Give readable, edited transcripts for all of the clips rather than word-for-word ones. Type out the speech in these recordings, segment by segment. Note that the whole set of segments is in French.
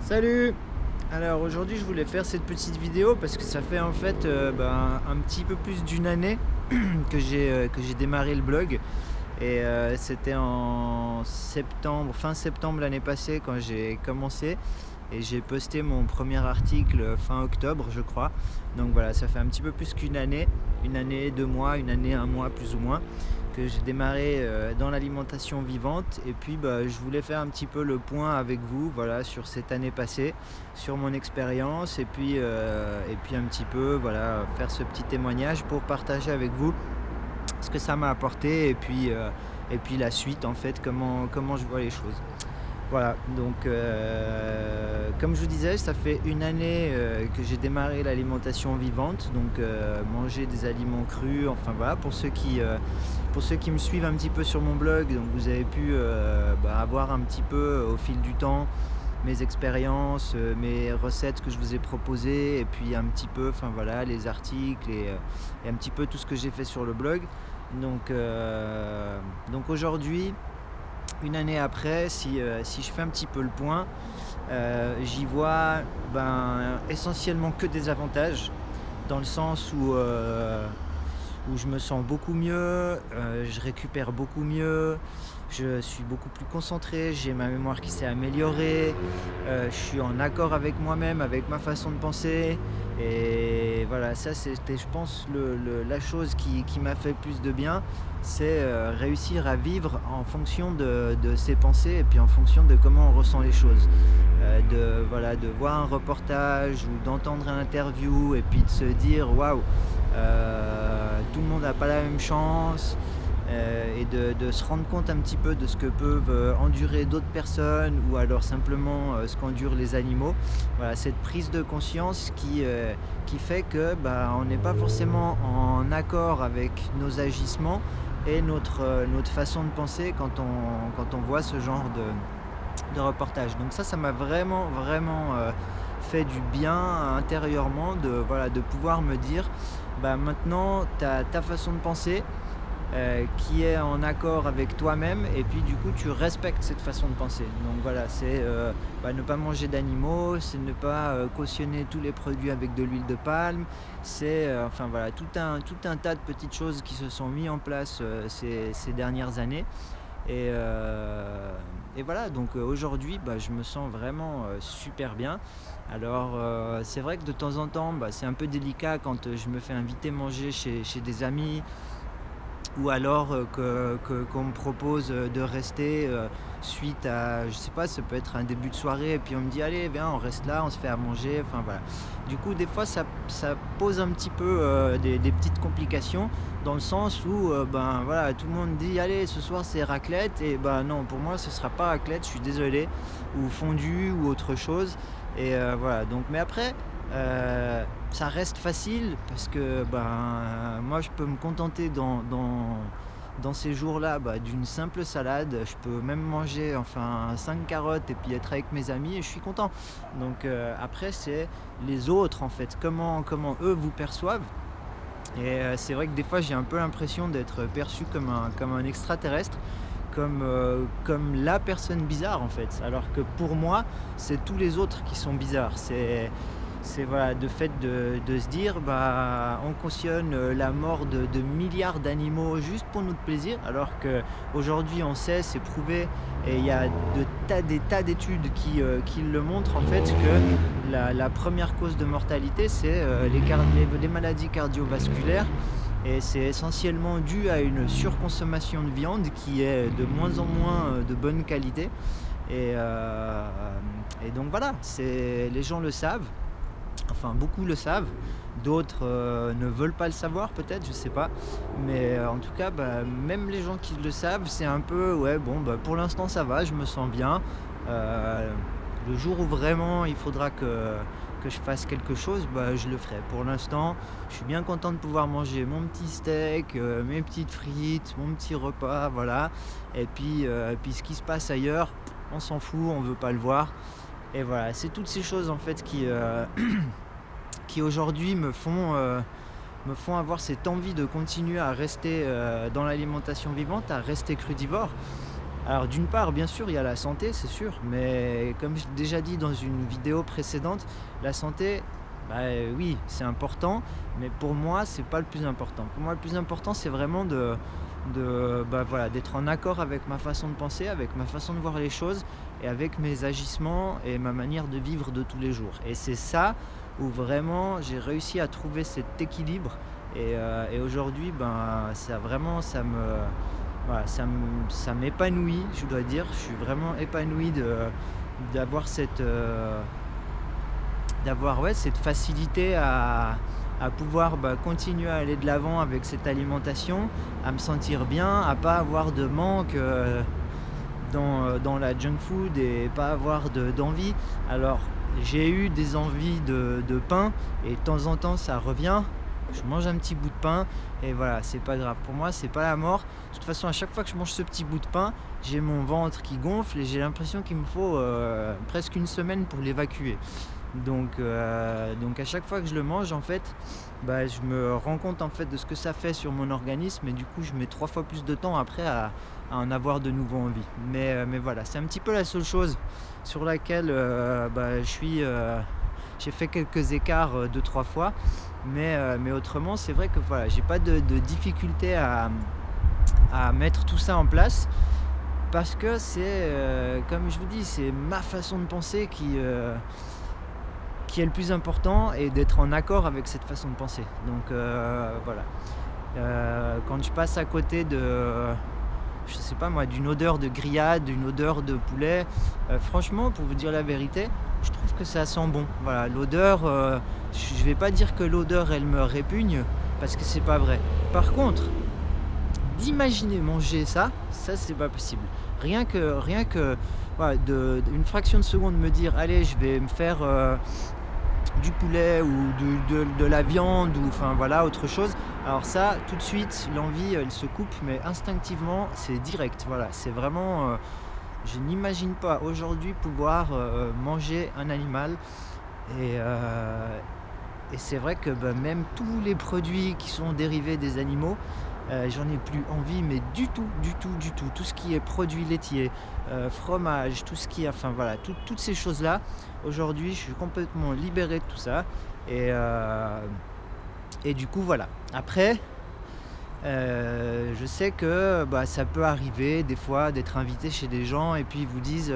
Salut! Alors aujourd'hui je voulais faire cette petite vidéo parce que ça fait en fait un petit peu plus d'une année que j'ai démarré le blog et c'était en septembre, fin septembre l'année passée quand j'ai commencé et j'ai posté mon premier article fin octobre je crois. Donc voilà, ça fait un petit peu plus qu'une année, 2 mois, une année, un mois plus ou moins que j'ai démarré dans l'alimentation vivante et puis je voulais faire un petit peu le point avec vous voilà, sur cette année passée, sur mon expérience et puis un petit peu voilà, faire ce petit témoignage pour partager avec vous ce que ça m'a apporté et puis la suite en fait, comment je vois les choses. Voilà, donc comme je vous disais, ça fait une année que j'ai démarré l'alimentation vivante, donc manger des aliments crus, enfin voilà, pour ceux qui me suivent un petit peu sur mon blog, donc vous avez pu avoir un petit peu au fil du temps mes expériences, mes recettes que je vous ai proposées, et puis un petit peu, enfin voilà, les articles et un petit peu tout ce que j'ai fait sur le blog. Donc aujourd'hui, une année après, si je fais un petit peu le point, j'y vois essentiellement que des avantages, dans le sens où je me sens beaucoup mieux, je récupère beaucoup mieux, je suis beaucoup plus concentré, j'ai ma mémoire qui s'est améliorée, je suis en accord avec moi-même, avec ma façon de penser. Et voilà, ça c'était je pense la chose qui m'a fait plus de bien, c'est réussir à vivre en fonction de ses pensées et puis en fonction de comment on ressent les choses. De voir un reportage ou d'entendre une interview et puis de se dire waouh, tout le monde n'a pas la même chance, et de se rendre compte un petit peu de ce que peuvent endurer d'autres personnes ou alors simplement ce qu'endurent les animaux. Voilà, cette prise de conscience qui fait que on n'est pas forcément en accord avec nos agissements et notre façon de penser quand on voit ce genre de reportage. Donc ça m'a vraiment fait du bien intérieurement de pouvoir me dire maintenant ta façon de penser qui est en accord avec toi-même et puis du coup tu respectes cette façon de penser. Donc voilà, c'est ne pas manger d'animaux, c'est ne pas cautionner tous les produits avec de l'huile de palme, c'est enfin voilà, tout un tas de petites choses qui se sont mis en place ces dernières années. Et voilà, donc aujourd'hui je me sens vraiment super bien. Alors c'est vrai que de temps en temps c'est un peu délicat quand je me fais inviter manger chez des amis, ou alors qu'on me propose de rester suite à, je sais pas, ça peut être un début de soirée et puis on me dit allez viens on reste là, on se fait à manger, enfin voilà. Du coup des fois ça pose un petit peu des petites complications, dans le sens où voilà, tout le monde dit allez ce soir c'est raclette, et non, pour moi ce sera pas raclette, je suis désolé, ou fondue ou autre chose. Et voilà, donc mais après ça reste facile parce que moi je peux me contenter dans ces jours-là d'une simple salade. Je peux même manger 5 carottes et puis être avec mes amis et je suis content. Donc après c'est les autres en fait, comment eux vous perçoivent. Et c'est vrai que des fois j'ai un peu l'impression d'être perçu comme un extraterrestre, comme la personne bizarre en fait, alors que pour moi c'est tous les autres qui sont bizarres. C'est voilà, de fait de se dire on cautionne la mort de milliards d'animaux juste pour notre plaisir, alors qu'aujourd'hui on sait, c'est prouvé, et il y a des tas d'études qui le montrent en fait, que la première cause de mortalité c'est les maladies cardiovasculaires. Et c'est essentiellement dû à une surconsommation de viande qui est de moins en moins de bonne qualité. Et donc voilà, les gens le savent. Enfin, beaucoup le savent, d'autres ne veulent pas le savoir peut-être, je sais pas. Mais en tout cas, même les gens qui le savent, c'est un peu, ouais bon, pour l'instant ça va, je me sens bien. Le jour où vraiment il faudra que je fasse quelque chose, je le ferai. Pour l'instant, je suis bien content de pouvoir manger mon petit steak, mes petites frites, mon petit repas, voilà. Et puis ce qui se passe ailleurs, on s'en fout, on veut pas le voir. Et voilà, c'est toutes ces choses en fait qui aujourd'hui me font avoir cette envie de continuer à rester dans l'alimentation vivante, à rester crudivore. Alors d'une part, bien sûr, il y a la santé, c'est sûr, mais comme j'ai déjà dit dans une vidéo précédente, la santé, bah, oui, c'est important, mais pour moi, c'est pas le plus important. Pour moi, le plus important, c'est vraiment bah, voilà, d'être en accord avec ma façon de penser, avec ma façon de voir les choses et avec mes agissements et ma manière de vivre de tous les jours. Et c'est ça où vraiment j'ai réussi à trouver cet équilibre. Et aujourd'hui, ben, voilà, ça m'épanouit, je dois dire. Je suis vraiment épanoui d'avoir ouais, cette facilité à pouvoir, bah, continuer à aller de l'avant avec cette alimentation, à me sentir bien, à pas avoir de manque dans la junk food et pas avoir d'envie. Alors, j'ai eu des envies de pain et de temps en temps ça revient. Je mange un petit bout de pain et voilà, c'est pas grave. Pour moi, c'est pas la mort. De toute façon, à chaque fois que je mange ce petit bout de pain, j'ai mon ventre qui gonfle et j'ai l'impression qu'il me faut presque une semaine pour l'évacuer. Donc à chaque fois que je le mange, en fait, bah, je me rends compte en fait de ce que ça fait sur mon organisme et du coup, je mets 3 fois plus de temps après à en avoir de nouveau envie. Mais voilà, c'est un petit peu la seule chose sur laquelle bah, j'ai fait quelques écarts 2-3 fois. Mais autrement, c'est vrai que voilà, j'ai pas de difficulté à mettre tout ça en place parce que c'est, comme je vous dis, c'est ma façon de penser qui est le plus important et d'être en accord avec cette façon de penser. Donc voilà. Quand je passe à côté je sais pas moi, d'une odeur de grillade, d'une odeur de poulet, franchement, pour vous dire la vérité, je trouve que ça sent bon. Voilà, l'odeur, je vais pas dire que l'odeur elle me répugne parce que c'est pas vrai. Par contre, d'imaginer manger ça c'est pas possible. Rien que voilà, une fraction de seconde me dire allez, je vais me faire du poulet ou de la viande ou enfin voilà autre chose. Alors ça, tout de suite, l'envie elle se coupe, mais instinctivement c'est direct. Voilà, c'est vraiment je n'imagine pas aujourd'hui pouvoir manger un animal et c'est vrai que bah, même tous les produits qui sont dérivés des animaux, j'en ai plus envie, mais du tout, du tout, du tout. Tout ce qui est produits laitiers, fromage, tout ce qui est, enfin voilà, toutes ces choses-là. Aujourd'hui, je suis complètement libéré de tout ça. Et du coup, voilà. Après, je sais que bah, ça peut arriver des fois d'être invité chez des gens et puis ils vous disent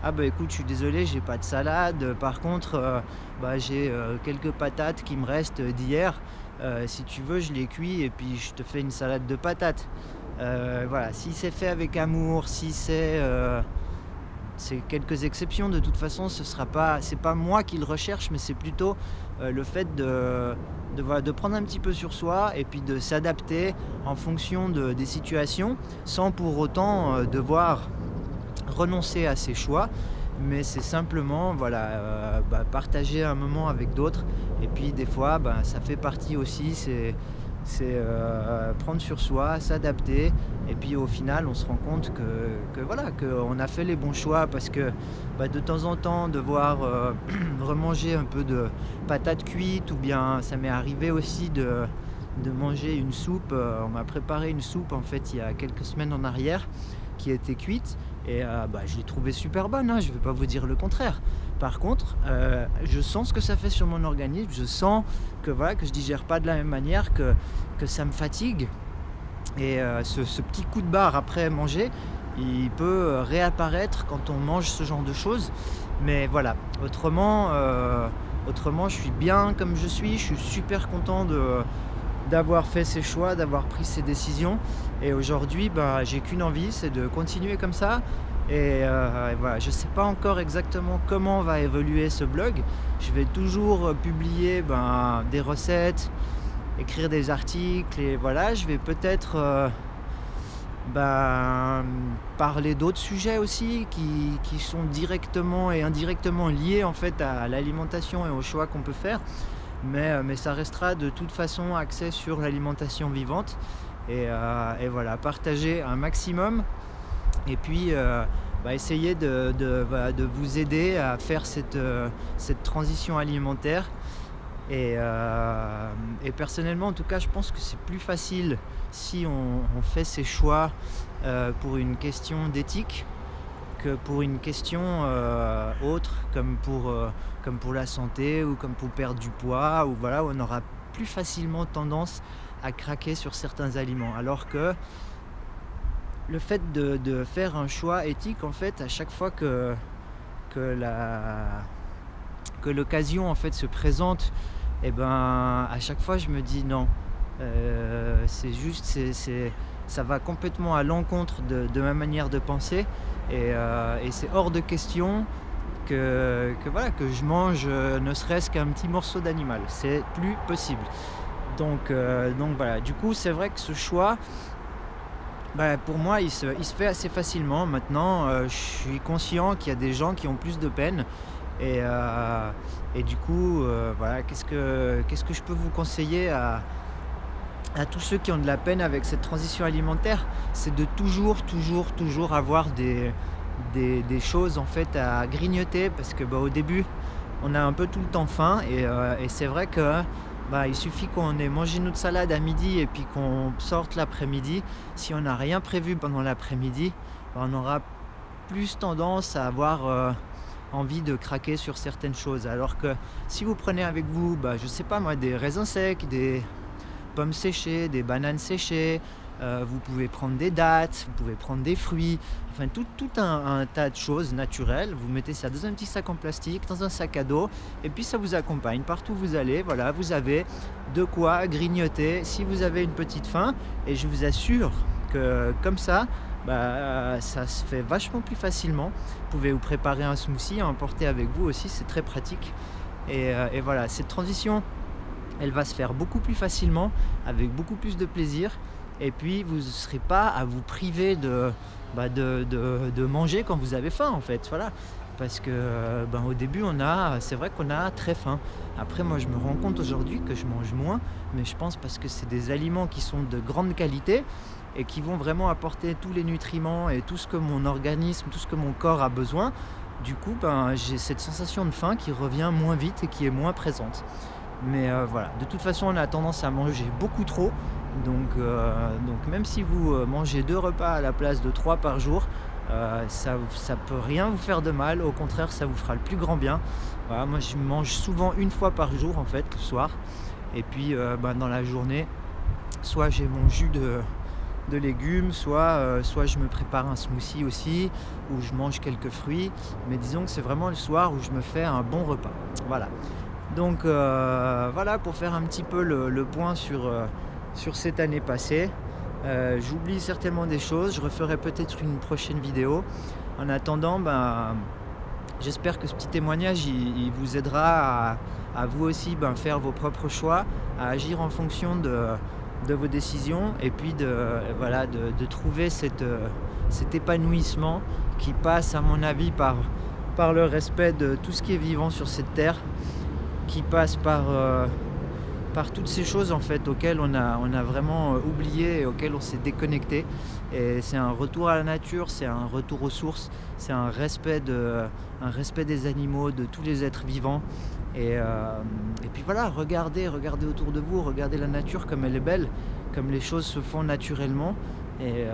ah bah écoute, je suis désolé, j'ai pas de salade. Par contre, bah, j'ai quelques patates qui me restent d'hier. Si tu veux, je les cuis et puis je te fais une salade de patates. Voilà, si c'est fait avec amour, si c'est quelques exceptions, de toute façon, c'est pas moi qui le recherche, mais c'est plutôt le fait voilà, de prendre un petit peu sur soi et puis de s'adapter en fonction des situations, sans pour autant devoir renoncer à ses choix. Mais c'est simplement voilà, bah, partager un moment avec d'autres et puis des fois bah, ça fait partie aussi, c'est prendre sur soi, s'adapter et puis au final on se rend compte que voilà, qu'on a fait les bons choix parce que bah, de temps en temps devoir remanger un peu de patates cuites ou bien ça m'est arrivé aussi de manger une soupe, on m'a préparé une soupe en fait il y a quelques semaines en arrière qui était cuite et bah, je l'ai trouvée super bonne, hein, je ne vais pas vous dire le contraire. Par contre, je sens ce que ça fait sur mon organisme, je sens que voilà, que je digère pas de la même manière, que ça me fatigue et ce petit coup de barre après manger, il peut réapparaître quand on mange ce genre de choses. Mais voilà, autrement je suis bien comme je suis super content d'avoir fait ces choix, d'avoir pris ces décisions. Et aujourd'hui, bah, j'ai qu'une envie, c'est de continuer comme ça. Et voilà, je ne sais pas encore exactement comment va évoluer ce blog. Je vais toujours publier des recettes, écrire des articles et voilà, je vais peut-être parler d'autres sujets aussi qui sont directement et indirectement liés en fait à l'alimentation et aux choix qu'on peut faire. Mais ça restera de toute façon axé sur l'alimentation vivante et voilà, partager un maximum et puis essayer de vous aider à faire cette transition alimentaire Et personnellement, en tout cas, je pense que c'est plus facile si on fait ses choix pour une question d'éthique que pour une question autre, comme pour la santé ou comme pour perdre du poids, ou voilà, où on aura plus facilement tendance à craquer sur certains aliments. Alors que le fait de faire un choix éthique, en fait, à chaque fois que l'occasion en fait se présente, et ben à chaque fois je me dis non, c'est juste, ça va complètement à l'encontre de ma manière de penser, et c'est hors de question voilà, que je mange ne serait-ce qu'un petit morceau d'animal. C'est plus possible. Donc voilà, du coup c'est vrai que ce choix, pour moi il se fait assez facilement. Maintenant je suis conscient qu'il y a des gens qui ont plus de peine, et du coup voilà, qu'est-ce que je peux vous conseiller à tous ceux qui ont de la peine avec cette transition alimentaire? C'est de toujours avoir des choses en fait à grignoter, parce que au début on a un peu tout le temps faim, et c'est vrai que il suffit qu'on ait mangé notre salade à midi et puis qu'on sorte l'après-midi. Si on n'a rien prévu pendant l'après-midi, on aura plus tendance à avoir envie de craquer sur certaines choses. Alors que si vous prenez avec vous, je sais pas moi, des raisins secs, des pommes séchées, des bananes séchées, vous pouvez prendre des dattes, vous pouvez prendre des fruits, enfin tout un tas de choses naturelles. Vous mettez ça dans un petit sac en plastique, dans un sac à dos, et puis ça vous accompagne partout où vous allez. Voilà, vous avez de quoi grignoter si vous avez une petite faim, et je vous assure que comme ça, ça se fait vachement plus facilement. Vous pouvez vous préparer un smoothie à emporter avec vous aussi, c'est très pratique. Et voilà, cette transition, elle va se faire beaucoup plus facilement, avec beaucoup plus de plaisir. Et puis vous ne serez pas à vous priver de manger quand vous avez faim, en fait. Voilà. Parce que au début c'est vrai qu'on a très faim. Après, moi je me rends compte aujourd'hui que je mange moins, mais je pense parce que c'est des aliments qui sont de grande qualité et qui vont vraiment apporter tous les nutriments et tout ce que mon organisme, tout ce que mon corps a besoin. Du coup j'ai cette sensation de faim qui revient moins vite et qui est moins présente. Mais voilà, de toute façon on a tendance à manger beaucoup trop, donc même si vous mangez 2 repas à la place de 3 par jour, ça peut rien vous faire de mal. Au contraire, ça vous fera le plus grand bien. Voilà, moi je mange souvent 1 fois par jour en fait, le soir, et puis dans la journée, soit j'ai mon jus de légumes, soit je me prépare un smoothie aussi, ou je mange quelques fruits, mais disons que c'est vraiment le soir où je me fais un bon repas. Voilà. Donc voilà, pour faire un petit peu le point sur cette année passée. J'oublie certainement des choses, je referai peut-être une prochaine vidéo. En attendant, j'espère que ce petit témoignage il vous aidera à vous aussi faire vos propres choix, à agir en fonction de vos décisions, et puis de trouver cet épanouissement qui passe, à mon avis, par le respect de tout ce qui est vivant sur cette terre, qui passe par toutes ces choses en fait auxquelles on a vraiment oublié et auxquelles on s'est déconnecté. Et c'est un retour à la nature, c'est un retour aux sources, c'est un respect des animaux, de tous les êtres vivants. Et puis voilà, regardez autour de vous, regardez la nature comme elle est belle, comme les choses se font naturellement. Et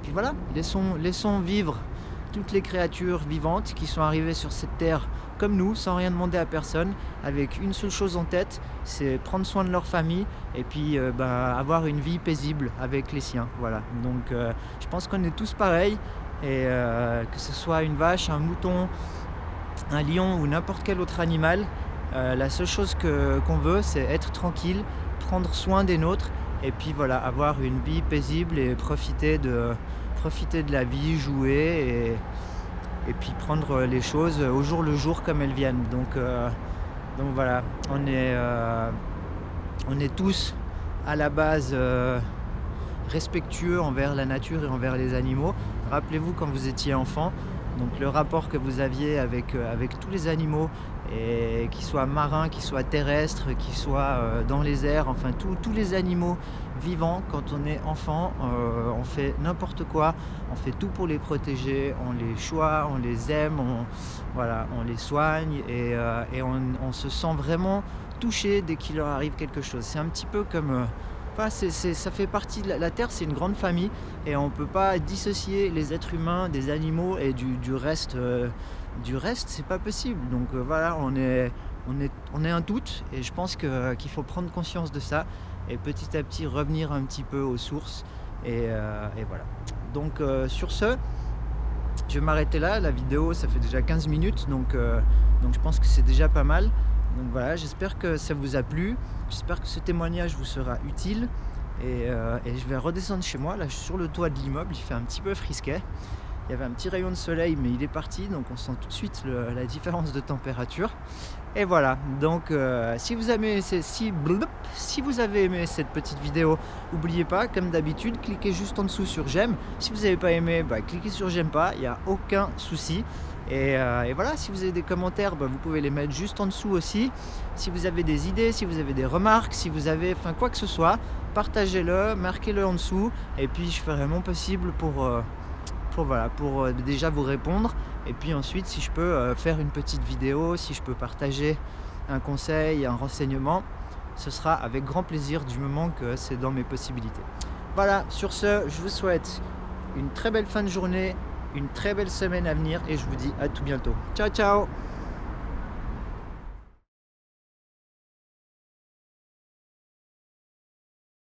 puis voilà, laissons vivre toutes les créatures vivantes qui sont arrivées sur cette terre comme nous, sans rien demander à personne, avec une seule chose en tête, c'est prendre soin de leur famille, et puis avoir une vie paisible avec les siens. Voilà. Donc je pense qu'on est tous pareils, et que ce soit une vache, un mouton, un lion ou n'importe quel autre animal, la seule chose qu'on veut, c'est être tranquille, prendre soin des nôtres, et puis voilà, avoir une vie paisible et profiter de la vie, jouer, et puis prendre les choses au jour le jour comme elles viennent. Donc voilà, on est tous à la base respectueux envers la nature et envers les animaux. Rappelez-vous quand vous étiez enfant, donc le rapport que vous aviez avec tous les animaux, et qu'ils soient marins, qu'ils soient terrestres, qu'ils soient dans les airs, enfin tous les animaux vivants quand on est enfant. On fait n'importe quoi, on fait tout pour les protéger, on les choisit, on les aime, voilà, on les soigne et on se sent vraiment touché dès qu'il leur arrive quelque chose. C'est un petit peu comme... enfin, ça fait partie de la Terre, c'est une grande famille et on ne peut pas dissocier les êtres humains des animaux et du reste. Du reste, c'est pas possible. Donc voilà, on est un tout et je pense qu'il faut prendre conscience de ça et petit à petit revenir un petit peu aux sources et voilà. Donc sur ce, je vais m'arrêter là. La vidéo, ça fait déjà 15 minutes, donc je pense que c'est déjà pas mal. Donc voilà, j'espère que ça vous a plu, j'espère que ce témoignage vous sera utile et je vais redescendre chez moi. Là, je suis sur le toit de l'immeuble, il fait un petit peu frisquet. Il y avait un petit rayon de soleil, mais il est parti, donc on sent tout de suite la différence de température. Et voilà, donc si vous avez aimé cette petite vidéo, n'oubliez pas, comme d'habitude, cliquez juste en dessous sur j'aime. Si vous n'avez pas aimé, cliquez sur j'aime pas, il n'y a aucun souci. Et voilà, si vous avez des commentaires, vous pouvez les mettre juste en dessous aussi. Si vous avez des idées, si vous avez des remarques, si vous avez quoi que ce soit, partagez-le, marquez-le en dessous. Et puis je ferai mon possible pour déjà vous répondre. Et puis ensuite, si je peux faire une petite vidéo, si je peux partager un conseil, un renseignement, ce sera avec grand plaisir du moment que c'est dans mes possibilités. Voilà, sur ce, je vous souhaite une très belle fin de journée, une très belle semaine à venir et je vous dis à tout bientôt. Ciao, ciao!